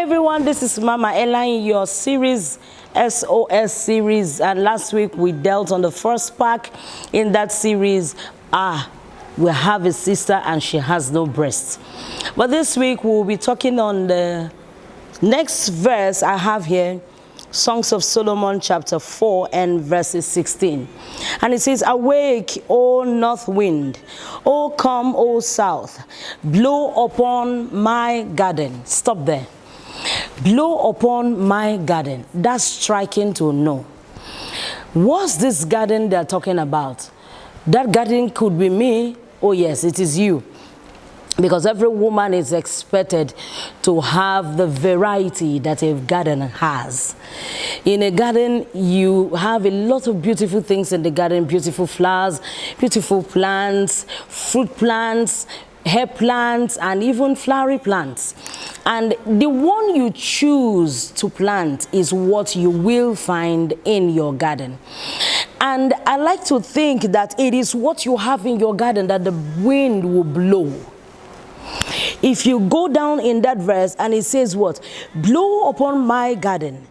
everyone, this is Mama Ella in your series, SOS series, and last week we dealt on the first part in that series. We have a sister and she has no breasts. But this week we'll be talking on the next verse I have here, Songs of Solomon chapter 4 and verses 16. And it says, "Awake, O north wind, O come, O south, blow upon my garden." Stop there. Blow upon my garden. That's striking to know. What's this garden they're talking about? That garden could be me. Oh yes, it is you. Because every woman is expected to have the variety that a garden has. In a garden, you have a lot of beautiful things in the garden, beautiful flowers, beautiful plants, fruit plants, herb plants, and even flowery plants. And the one you choose to plant is what you will find in your garden. And I like to think that it is what you have in your garden that the wind will blow. If you go down in that verse and it says what? Blow upon my garden,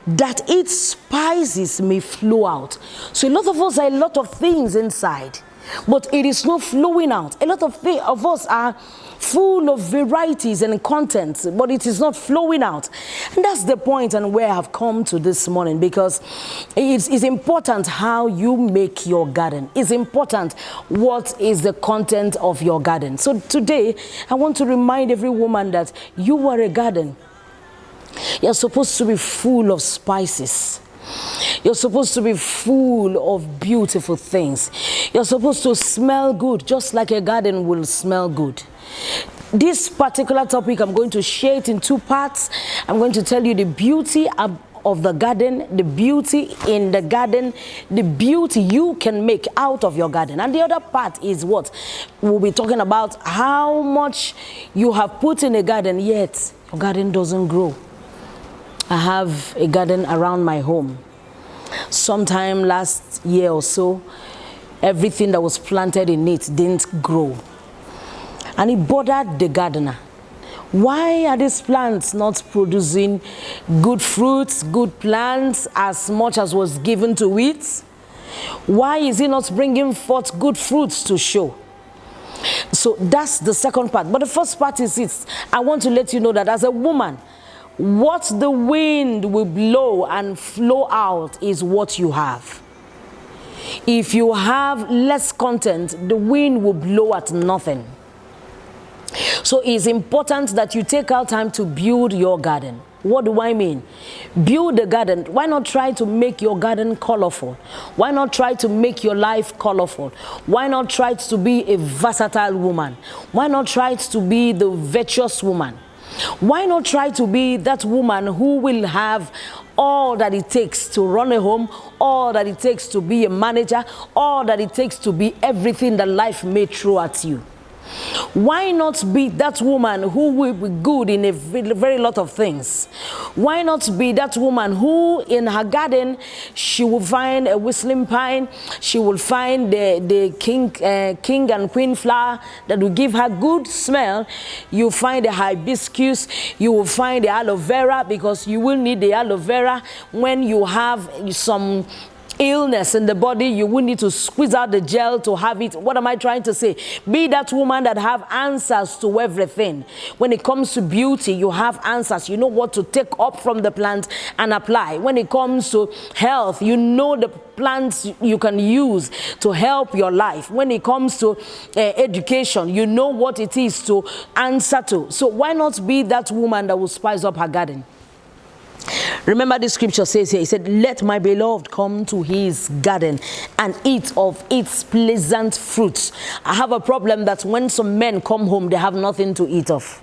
that its spices may flow out. So a lot of us are a lot of things inside, but it is not flowing out. A lot of us are full of varieties and contents, but it is not flowing out. And that's the point and where I've come to this morning, because it's important how you make your garden. It's important what is the content of your garden. So today, I want to remind every woman that you are a garden. You're supposed to be full of spices. You're supposed to be full of beautiful things. You're supposed to smell good, just like a garden will smell good. This particular topic, I'm going to share it in two parts. I'm going to tell you the beauty of the garden, the beauty in the garden, the beauty you can make out of your garden. And the other part is what? We'll be talking about how much you have put in a garden, yet your garden doesn't grow. I have a garden around my home. Sometime last year or so, everything that was planted in it didn't grow. And it bothered the gardener. Why are these plants not producing good fruits, good plants as much as was given to it? Why is it not bringing forth good fruits to show? So that's the second part. But the first part is this. I want to let you know that as a woman, what the wind will blow and flow out is what you have. If you have less content, the wind will blow at nothing. So it's important that you take out time to build your garden. What do I mean? Build the garden. Why not try to make your garden colorful? Why not try to make your life colorful? Why not try to be a versatile woman? Why not try to be the virtuous woman? Why not try to be that woman who will have all that it takes to run a home, all that it takes to be a manager, all that it takes to be everything that life may throw at you? Why not be that woman who will be good in a very lot of things? Why not be that woman who in her garden, she will find a whistling pine, she will find the king and queen flower that will give her good smell. You find the hibiscus, you will find the aloe vera, because you will need the aloe vera when you have some illness in the body. You will need to squeeze out the gel to have it. What am I trying to say? Be that woman that have answers to everything. When it comes to beauty, you have answers. You know what to take up from the plant and apply. When it comes to health, you know the plants you can use to help your life. When it comes to education, you know what it is to answer to. So why not be that woman that will spice up her garden? Remember, the scripture says here, he said, "Let my beloved come to his garden and eat of its pleasant fruits." I have a problem that when some men come home, they have nothing to eat of.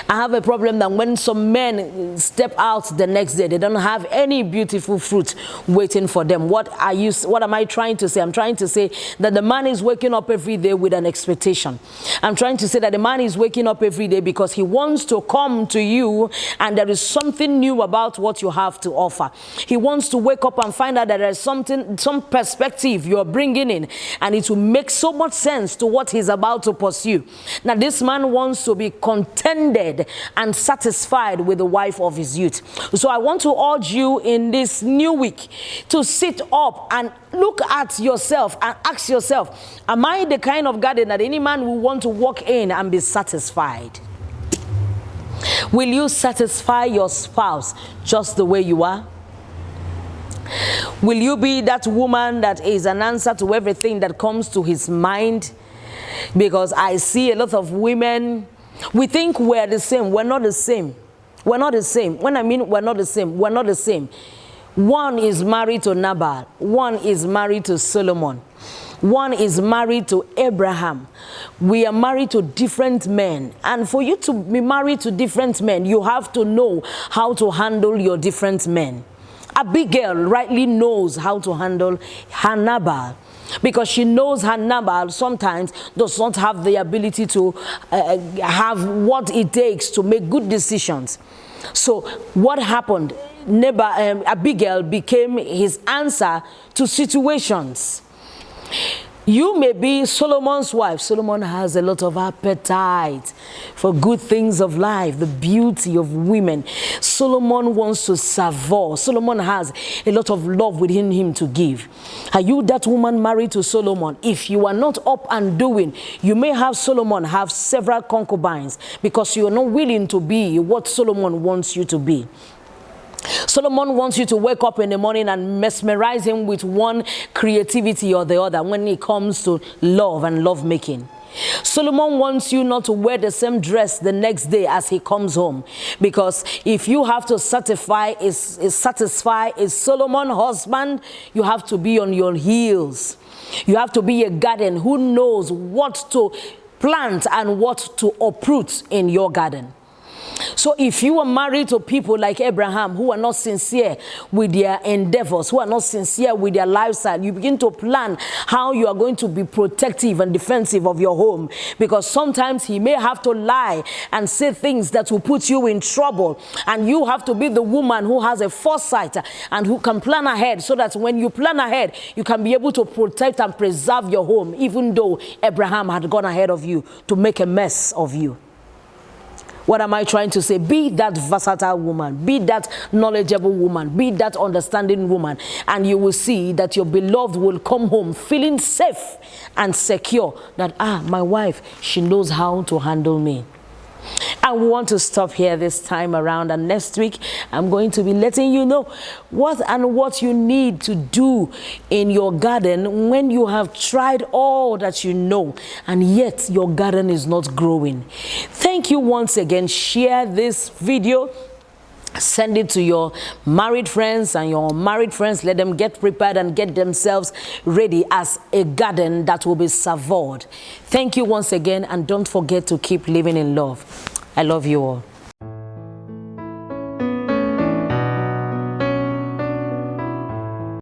I have a problem that when some men step out the next day, they don't have any beautiful fruit waiting for them. What am I trying to say? I'm trying to say that the man is waking up every day with an expectation. I'm trying to say that the man is waking up every day because he wants to come to you and there is something new about what you have to offer. He wants to wake up and find out that there is something, some perspective you're bringing in, and it will make so much sense to what he's about to pursue. Now, this man wants to be contended contented and satisfied with the wife of his youth. So I want to urge you in this new week to sit up and look at yourself and ask yourself, am I the kind of garden that any man will want to walk in and be satisfied? Will you satisfy your spouse just the way you are? Will you be that woman that is an answer to everything that comes to his mind? Because I see a lot of women, we think we're the same. We're not the same. We're not the same. When I mean we're not the same, we're not the same. One is married to Nabal. One is married to Solomon. One is married to Abraham. We are married to different men. And for you to be married to different men, you have to know how to handle your different men. Abigail rightly knows how to handle Nabal, because she knows Nabal sometimes does not have the ability to have what it takes to make good decisions. So what happened? Abigail became his answer to situations. You may be Solomon's wife. Solomon has a lot of appetite for good things of life, the beauty of women. Solomon wants to savour. Solomon has a lot of love within him to give. Are you that woman married to Solomon? If you are not up and doing, you may have Solomon have several concubines because you are not willing to be what Solomon wants you to be. Solomon wants you to wake up in the morning and mesmerize him with one creativity or the other when it comes to love and love making. Solomon wants you not to wear the same dress the next day as he comes home, because if you have to satisfy a Solomon husband, you have to be on your heels. You have to be a garden who knows what to plant and what to uproot in your garden. So if you are married to people like Abraham who are not sincere with their endeavors, who are not sincere with their lifestyle, you begin to plan how you are going to be protective and defensive of your home, because sometimes he may have to lie and say things that will put you in trouble, and you have to be the woman who has a foresight and who can plan ahead, so that when you plan ahead, you can be able to protect and preserve your home, even though Abraham had gone ahead of you to make a mess of you. What am I trying to say? Be that versatile woman. Be that knowledgeable woman. Be that understanding woman. And you will see that your beloved will come home feeling safe and secure that, my wife, she knows how to handle me. And we want to stop here this time around, and next week I'm going to be letting you know what you need to do in your garden when you have tried all that you know and yet your garden is not growing. Thank you once again. Share this video. Send it to your married friends and your unmarried friends. Let them get prepared and get themselves ready as a garden that will be savoured. Thank you once again, and don't forget to keep living in love. I love you all.